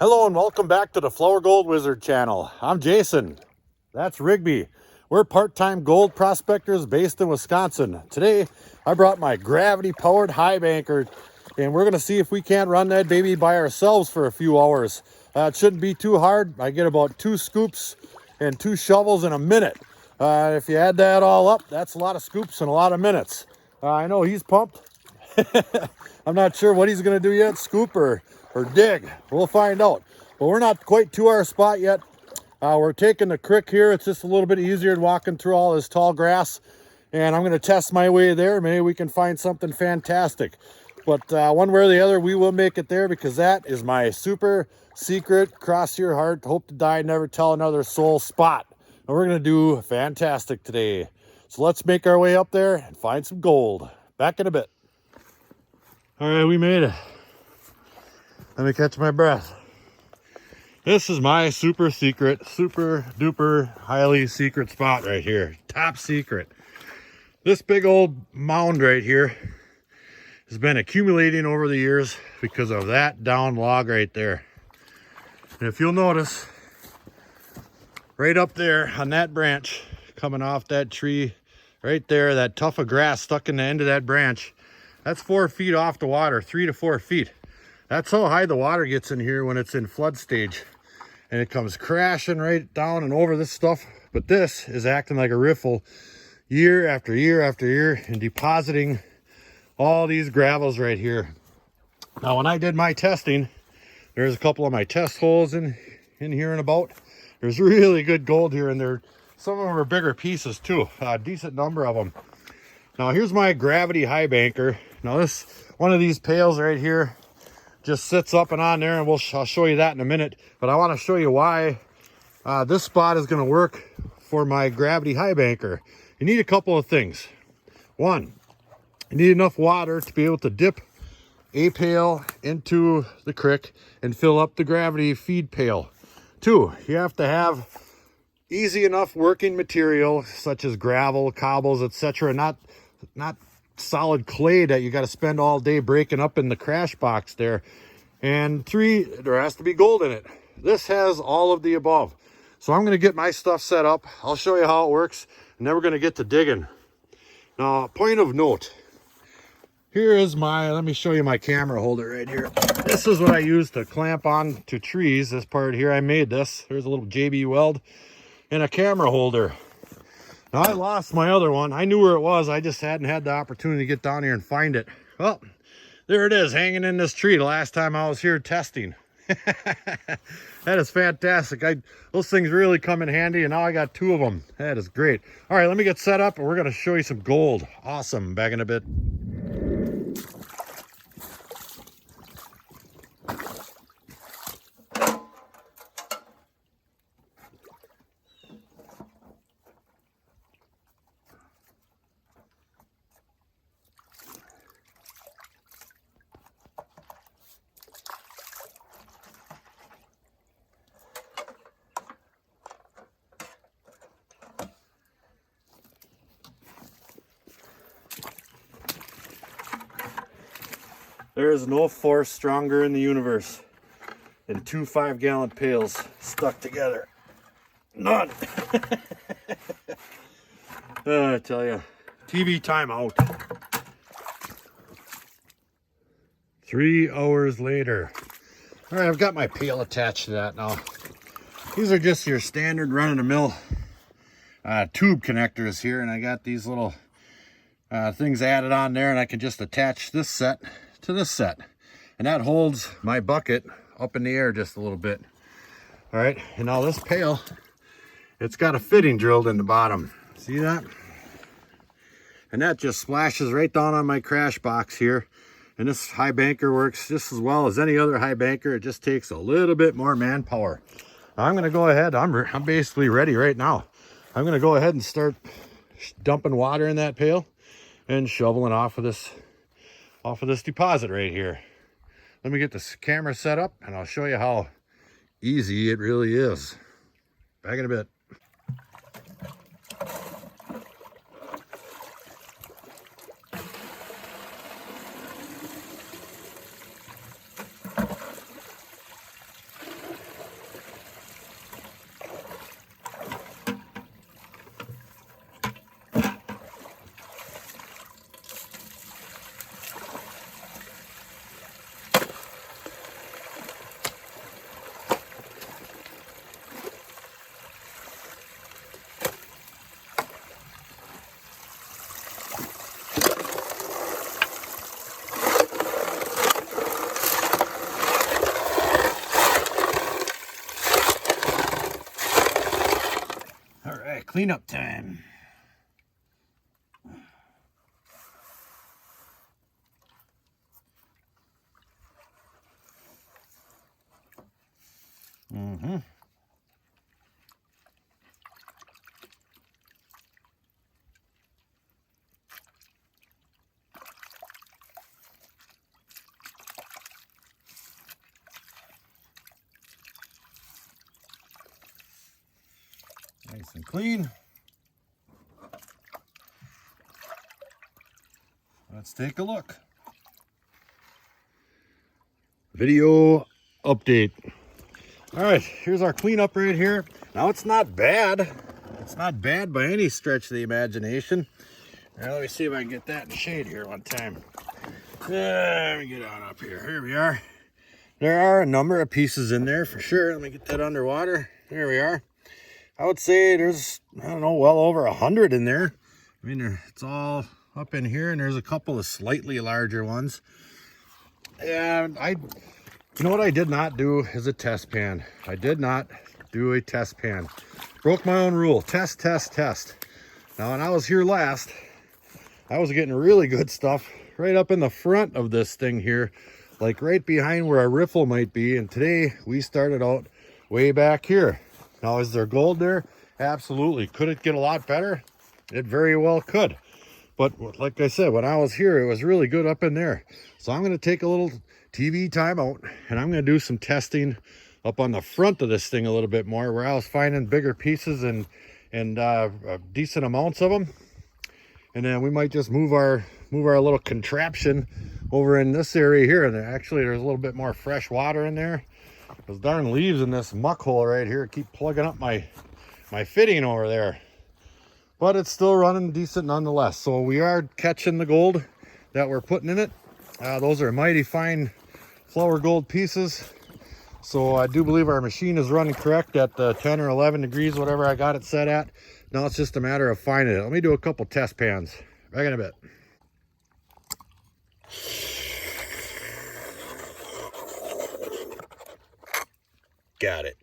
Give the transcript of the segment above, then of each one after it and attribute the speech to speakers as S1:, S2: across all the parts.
S1: Hello and welcome back to the Flourgoldwizards channel. I'm Jason. That's Rigby. We're part-time gold prospectors based in Wisconsin. Today, I brought my gravity-powered highbanker, and we're going to see if we can't run that baby by ourselves for a few hours. It shouldn't be too hard. I get about 2 scoops and 2 shovels in a minute. If you add that all up, that's a lot of scoops and a lot of minutes. I know he's pumped. I'm not sure what he's going to do yet, scoop or dig. We'll find out. But we're not quite to our spot yet. We're taking the creek here. It's just a little bit easier than walking through all this tall grass. And I'm going to test my way there. Maybe we can find something fantastic. But one way or the other, we will make it there because that is my super secret, cross your heart, hope to die, never tell another soul spot. And we're going to do fantastic today. So let's make our way up there and find some gold. Back in a bit. All right, we made it. Let me catch my breath. This is my super secret, super duper, highly secret spot right here. Top secret. This big old mound right here has been accumulating over the years because of that down log right there. And if you'll notice, right up there on that branch, coming off that tree, right there, that tuft of grass stuck in the end of that branch, that's 4 feet off the water, 3 to 4 feet. That's how high the water gets in here when it's in flood stage. And it comes crashing right down and over this stuff. But this is acting like a riffle year after year after year and depositing all these gravels right here. Now, when I did my testing, there's a couple of my test holes in here and about. There's really good gold here, and some of them are bigger pieces too. A decent number of them. Now, here's my gravity highbanker. Now, one of these pails right here just sits up and on there, and I'll show you that in a minute. But I want to show you why this spot is going to work for my gravity highbanker. You need a couple of things. One, you need enough water to be able to dip a pail into the creek and fill up the gravity feed pail. 2, you have to have easy enough working material such as gravel, cobbles, etc. Not solid clay that you got to spend all day breaking up in the crash box there. And 3, there has to be gold in it. This has all of the above. So I'm going to get my stuff set up. I'll show you how it works, and then we're going to get to digging. Now, point of note, here is let me show you my camera holder right here. This is what I use to clamp on to trees. This part here, I made this. There's a little JB weld and a camera holder. Now, I lost my other one. I knew where it was. I just hadn't had the opportunity to get down here and find it. Well, there it is, hanging in this tree the last time I was here testing. That is fantastic. Those things really come in handy, and now I got 2 of them. That is great. All right, let me get set up, and we're going to show you some gold. Awesome. Back in a bit. There is no force stronger in the universe than 2 5-gallon pails stuck together. None. I tell you, TV timeout. 3 hours later. All right, I've got my pail attached to that now. These are just your standard run-of-the-mill tube connectors here, and I got these little things added on there, and I can just attach this set to this set, and that holds my bucket up in the air just a little bit. All right, and now this pail, it's got a fitting drilled in the bottom. See that? And that just splashes right down on my crash box here. And this highbanker works just as well as any other highbanker. It just takes a little bit more manpower. Now, I'm going to go ahead. I'm basically ready right now. I'm going to go ahead and start dumping water in that pail and shoveling off of this deposit right here. Let me get this camera set up, and I'll show you how easy it really is. Back in a bit. cleanup time. Nice and clean. Let's take a look. Video update. All right, here's our cleanup right here. Now it's not bad. It's not bad by any stretch of the imagination. Now, let me see if I can get that in the shade here one time. Let me get on up here. Here we are. There are a number of pieces in there for sure. Let me get that underwater. There we are. I would say there's, I don't know, well over 100 in there. I mean, it's all up in here, and there's a couple of slightly larger ones. And you know what I did not do is a test pan. I did not do a test pan. Broke my own rule. Test, test, test. Now, when I was here last, I was getting really good stuff right up in the front of this thing here, like right behind where a riffle might be. And today we started out way back here. Now, is there gold there? Absolutely. Could it get a lot better? It very well could. But like I said, when I was here, it was really good up in there. So I'm going to take a little TV timeout, and I'm going to do some testing up on the front of this thing a little bit more, where I was finding bigger pieces and decent amounts of them. And then we might just move our little contraption over in this area here. And actually, there's a little bit more fresh water in there. Those darn leaves in this muck hole right here keep plugging up my fitting over there. But it's still running decent nonetheless. So we are catching the gold that we're putting in it. Those are mighty fine flour gold pieces. So I do believe our machine is running correct at 10 or 11 degrees, whatever I got it set at. Now it's just a matter of finding it. Let me do a couple test pans. Back in a bit. Got it.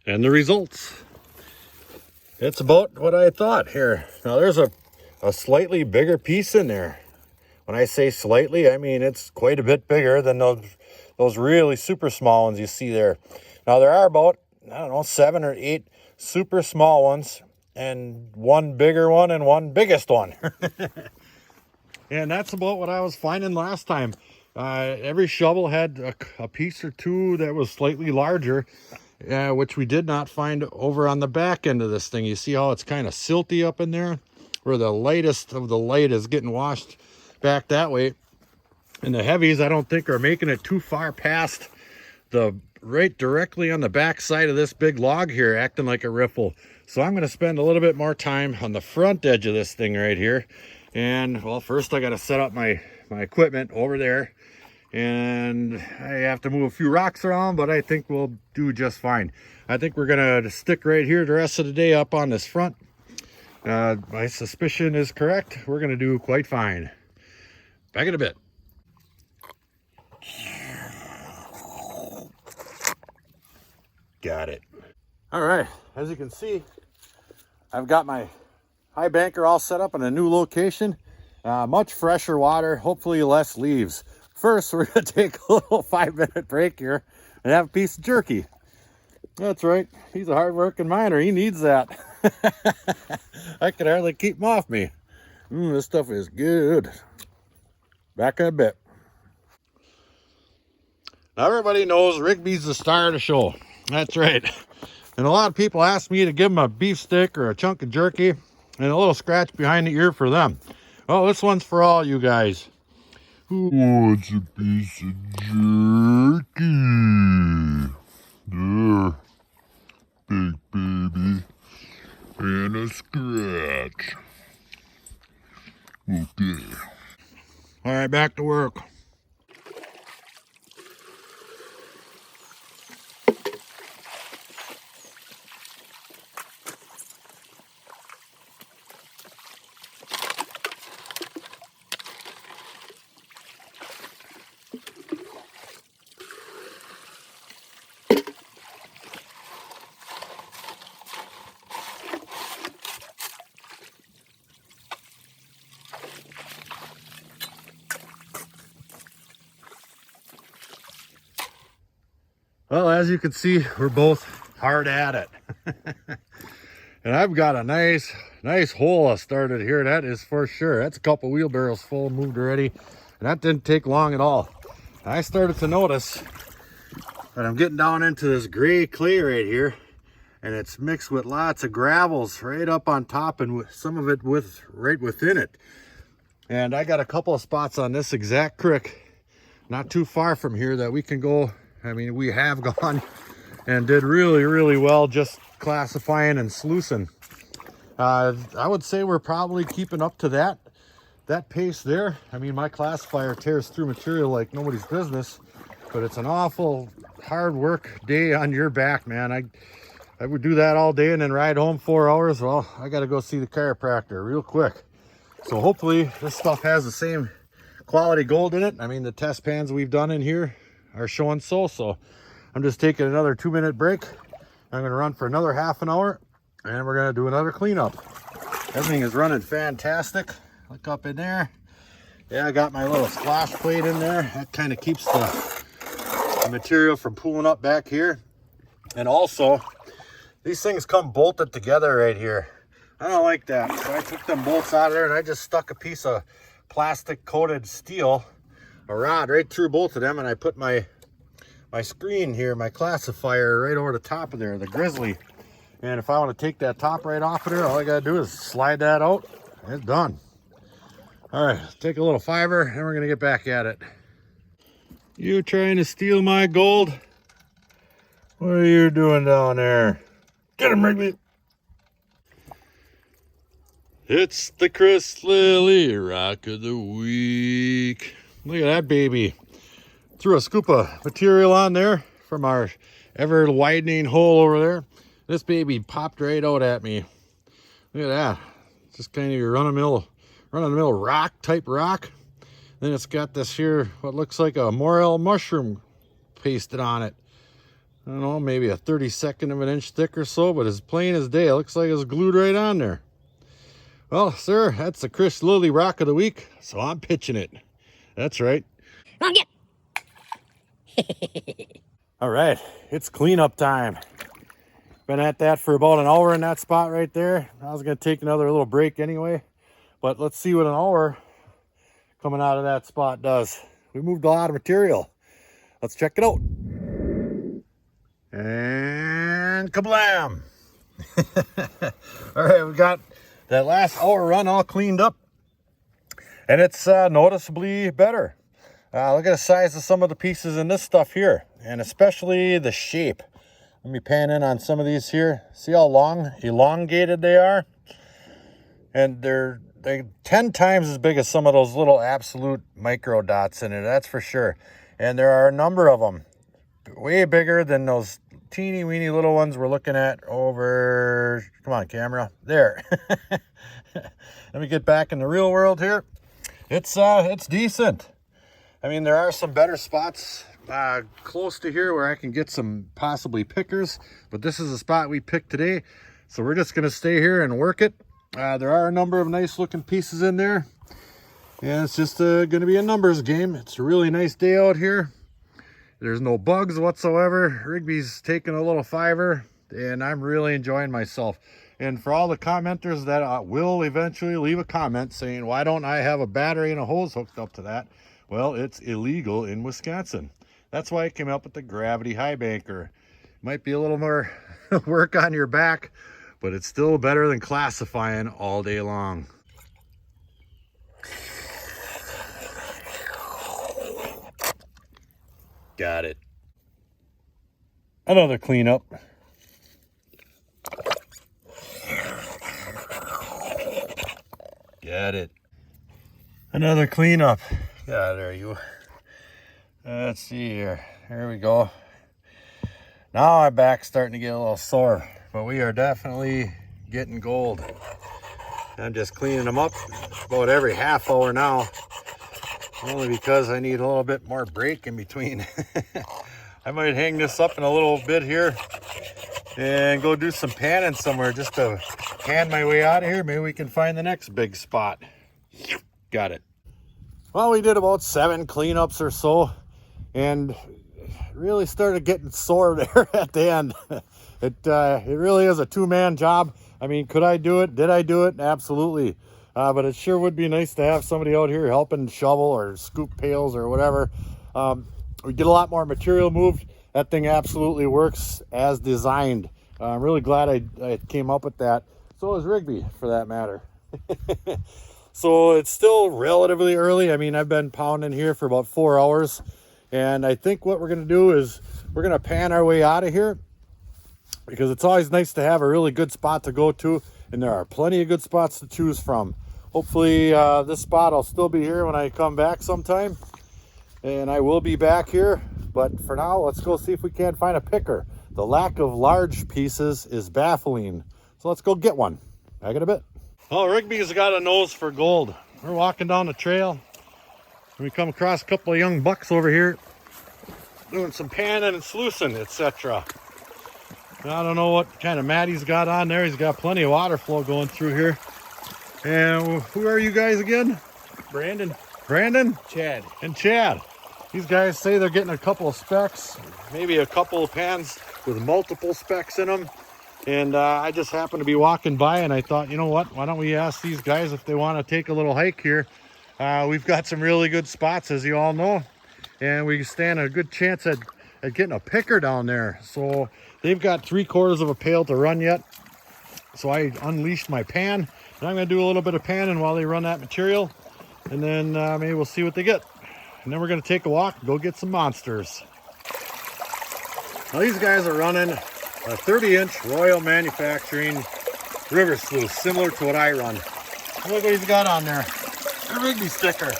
S1: And the results. It's about what I thought here. Now there's a slightly bigger piece in there. When I say slightly, I mean it's quite a bit bigger than those really super small ones you see there. Now there are about, I don't know, 7 or 8 super small ones and one bigger one and one biggest one. And that's about what I was finding last time. Every shovel had a piece or two that was slightly larger, which we did not find over on the back end of this thing. You see how it's kind of silty up in there, where the lightest of the light is getting washed back that way. And the heavies, I don't think, are making it too far past the right directly on the back side of this big log here, acting like a riffle. So I'm going to spend a little bit more time on the front edge of this thing right here. And well, first I got to set up my equipment over there, and I have to move a few rocks around, but I think we'll do just fine. I think we're gonna stick right here the rest of the day up on this front. My suspicion is correct. We're gonna do quite fine. Back in a bit. Got it. All right, as you can see, I've got my high banker all set up in a new location. Much fresher water, hopefully less leaves. First, we're gonna take a little 5-minute break here and have a piece of jerky. That's right, he's a hard-working miner. He needs that. I could hardly keep him off me. This stuff is good. Back in a bit. Now everybody knows Rigby's the star of the show. That's right. And a lot of people ask me to give them a beef stick or a chunk of jerky and a little scratch behind the ear for them. Well, this one's for all you guys. Who wants a piece of jerky? There, big baby. And a scratch. Okay. All right, back to work. Well, as you can see, we're both hard at it. And I've got a nice hole I started here. That is for sure. That's a couple wheelbarrows full moved already. And that didn't take long at all. I started to notice that I'm getting down into this gray clay right here. And it's mixed with lots of gravels right up on top and with some of it right within it. And I got a couple of spots on this exact creek, not too far from here, that we can go. I mean, we have gone and did really well just classifying and sluicing. I would say we're probably keeping up to that pace there. I mean, my classifier tears through material like nobody's business, but it's an awful hard work day on your back, man. I would do that all day and then ride home 4 hours. Well, I got to go see the chiropractor real quick. So hopefully this stuff has the same quality gold in it. I mean, the test pans we've done in here are showing so I'm just taking another 2-minute break. I'm going to run for another half an hour and we're going to do another cleanup. Everything is running fantastic. Look up in there. Yeah, I got my little splash plate in there. That kind of keeps the material from pooling up back here. And also, these things come bolted together right here. I don't like that. So I took them bolts out of there and I just stuck a piece of plastic coated steel, a rod right through both of them, and I put my screen here, my classifier, right over the top of there, the grizzly. And if I want to take that top right off of there, all I gotta do is slide that out and it's done. All right, take a little fiber and we're gonna get back at it. You trying to steal my gold? What are you doing down there? Get him, Rigby. It's the Chris Lilly Rock of the Week. Look at that baby. Threw a scoop of material on there from our ever widening hole over there. This baby popped right out at me. Look at that. Just kind of your run-of-the-mill rock type rock. Then it's got this here, what looks like a morel mushroom pasted on it. I don't know, maybe a 32nd of an inch thick or so, but as plain as day. It looks like it's glued right on there. Well, sir, that's the Chris Lilly Rock of the Week, so I'm pitching it. That's right.
S2: Wrong get.
S1: All right, it's cleanup time. Been at that for about an hour in that spot right there. I was going to take another little break anyway, but let's see what an hour coming out of that spot does. We moved a lot of material. Let's check it out. And kablam! All right, we got that last hour run all cleaned up, and it's noticeably better. Look at the size of some of the pieces in this stuff here, and especially the shape. Let me pan in on some of these here. See how long, elongated they are? And they're 10 times as big as some of those little absolute micro dots in it, that's for sure. And there are a number of them, way bigger than those teeny weeny little ones we're looking at over, come on camera, there. Let me get back in the real world here. It's decent. I mean, there are some better spots close to here where I can get some possibly pickers, but this is the spot we picked today, so we're just gonna stay here and work it. There are a number of nice looking pieces in there, and it's just gonna be a numbers game. It's a really nice day out here. There's no bugs whatsoever. Rigby's taking a little fiver, and I'm really enjoying myself. And for all the commenters that will eventually leave a comment saying, why don't I have a battery and a hose hooked up to that? Well, it's illegal in Wisconsin. That's why I came up with the gravity high banker. Might be a little more work on your back, but it's still better than classifying all day long. Got it. Another cleanup. Got it. Another cleanup. Yeah, there you. Let's see here. There we go. Now my back's starting to get a little sore, but we are definitely getting gold. I'm just cleaning them up about every half hour now, only because I need a little bit more break in between. I might hang this up in a little bit here and go do some panning somewhere just to pan my way out of here. Maybe we can find the next big spot. Got it. Well, we did about 7 cleanups or so, and really started getting sore there at the end. It really is a 2-man job. I mean, could I do it? Did I do it? Absolutely. But it sure would be nice to have somebody out here helping shovel or scoop pails or whatever. We get a lot more material moved. That thing absolutely works as designed. I'm really glad I came up with that. So is Rigby, for that matter. So it's still relatively early. I mean, I've been pounding here for about 4 hours. And I think what we're going to do is we're going to pan our way out of here, because it's always nice to have a really good spot to go to. And there are plenty of good spots to choose from. Hopefully this spot will still be here when I come back sometime. And I will be back here. But for now, let's go see if we can't find a picker. The lack of large pieces is baffling. So let's go get one. Back in a bit. Oh, Rigby's got a nose for gold. We're walking down the trail. We come across a couple of young bucks over here doing some panning and sluicing, etc. I don't know what kind of mat he's got on there. He's got plenty of water flow going through here. And who are you guys again? Brandon?
S2: Chad.
S1: And Chad. These guys say they're getting a couple of specks, maybe a couple of pans with multiple specks in them. And I just happened to be walking by and I thought, you know what? Why don't we ask these guys if they want to take a little hike here? We've got some really good spots, as you all know. And we stand a good chance at getting a picker down there. So they've got 3/4 of a pail to run yet. So I unleashed my pan. And I'm going to do a little bit of panning while they run that material. And then maybe we'll see what they get. And then we're going to take a walk and go get some monsters. Now these guys are running a 30-inch Royal Manufacturing river sluice, similar to what I run. Look what he's got on there. A Rigby sticker.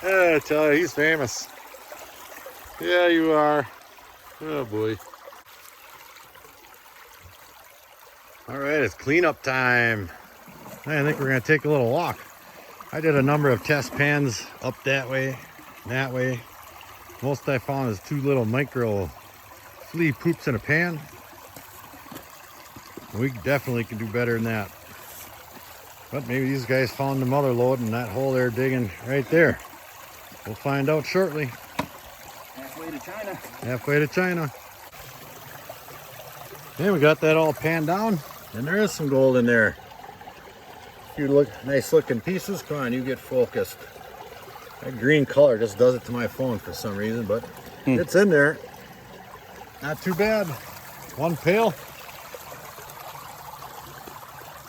S1: I tell you, he's famous. Yeah, you are. Oh boy. All right, it's cleanup time. I think we're going to take a little walk. I did a number of test pans up that way, that way. Most I found is 2 little micro flea poops in a pan. We definitely can do better than that. But maybe these guys found the mother lode in that hole they're digging right there. We'll find out shortly.
S2: Halfway to China.
S1: Halfway to China. And we got that all panned down, and there is some gold in there. You look nice looking pieces. Come on, you get focused. That green color just does it to my phone for some reason, but it's in there. Not too bad. 1 pail.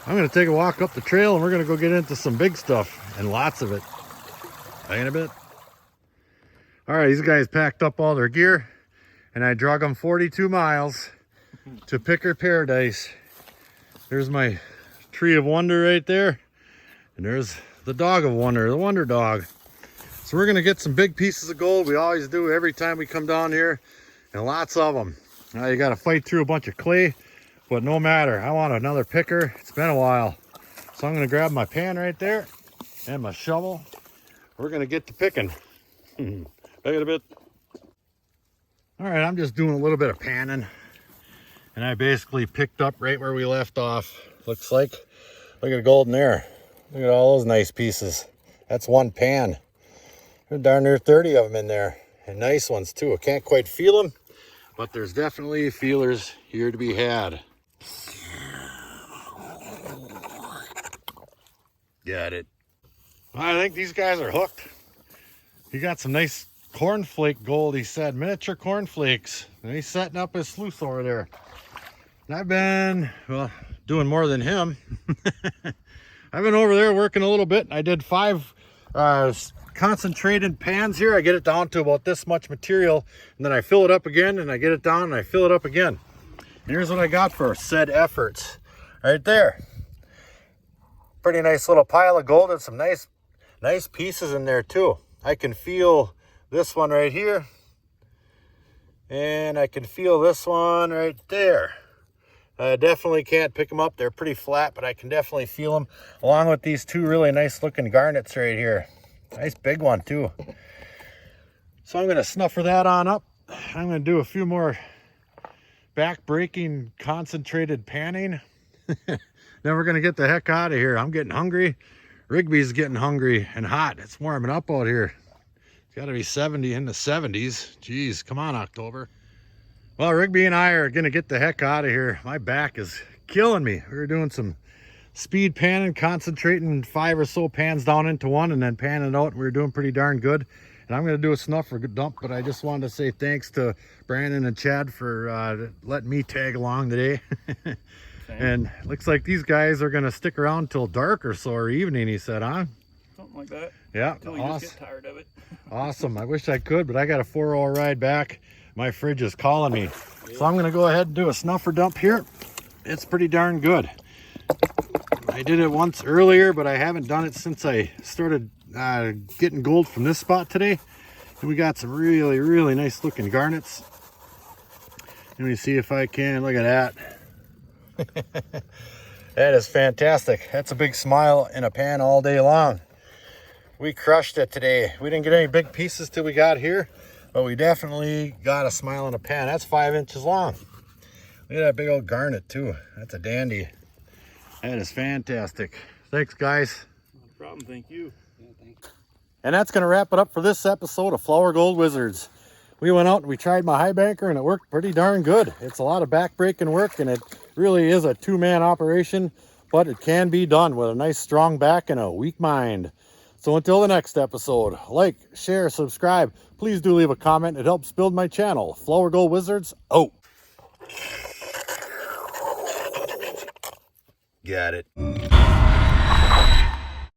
S1: I'm going to take a walk up the trail and we're going to go get into some big stuff, and lots of it. Back in a bit. All right, these guys packed up all their gear and I drug them 42 miles to Picker Paradise. There's my tree of wonder right there. And there's the dog of wonder, the wonder dog. So we're going to get some big pieces of gold. We always do every time we come down here, and lots of them. Now you got to fight through a bunch of clay. But no matter, I want another picker. It's been a while. So I'm going to grab my pan right there and my shovel. We're going to get to picking. Back in a bit. All right, I'm just doing a little bit of panning. And I basically picked up right where we left off. Looks like. Look at the gold in there. Look at all those nice pieces. That's 1 pan. There's darn near 30 of them in there. And nice ones too. I can't quite feel them, but there's definitely feelers here to be had. Got it. I think these guys are hooked. You got some nice cornflake gold, he said, miniature cornflakes. And he's setting up his sluice over there. And I've been, well, doing more than him. I've been over there working a little bit. I did 5 concentrated pans here. I get it down to about this much material, and then I fill it up again, and I get it down and I fill it up again. And here's what I got for said efforts right there. Pretty nice little pile of gold and some nice pieces in there too. I can feel this one right here, and I can feel this one right there. I definitely can't pick them up. They're pretty flat, but I can definitely feel them, along with these 2 really nice looking garnets right here. Nice big one too. So I'm going to snuffer that on up. I'm going to do a few more back-breaking concentrated panning. Then we're going to get the heck out of here. I'm getting hungry. Rigby's getting hungry and hot. It's warming up out here. It's got to be 70 in the 70s. Jeez, come on, October. Well, Rigby and I are going to get the heck out of here. My back is killing me. We were doing some speed panning, concentrating 5 or so pans down into one and then panning out. We were doing pretty darn good. And I'm going to do a snuffer dump, but I just wanted to say thanks to Brandon and Chad for letting me tag along today. And looks like these guys are going to stick around till dark or so, or evening, he said, huh?
S2: Something like that.
S1: Yeah,
S2: Until you
S1: awesome.
S2: just get tired of it.
S1: Awesome. I wish I could, but I got a 4-hour ride back. My fridge is calling me. So I'm going to go ahead and do a snuffer dump here. It's pretty darn good. I did it once earlier, but I haven't done it since I started getting gold from this spot today. And we got some really, really nice looking garnets. Let me see if I can. Look at that. That is fantastic. That's a big smile in a pan all day long. We crushed it today. We didn't get any big pieces till we got here, but we definitely got a smile in a pan. That's 5 inches long. Look at that big old garnet too. That's a dandy. That is fantastic. Thanks, guys.
S2: No problem. Thank you. Yeah, thanks.
S1: And that's going to wrap it up for this episode of Flourgoldwizards. We went out and we tried my highbanker, and it worked pretty darn good. It's a lot of back-breaking work, and it really is a 2-man operation, but it can be done with a nice strong back and a weak mind. So until the next episode, like, share, subscribe. Please do leave a comment. It helps build my channel. Flourgoldwizards out. Got it.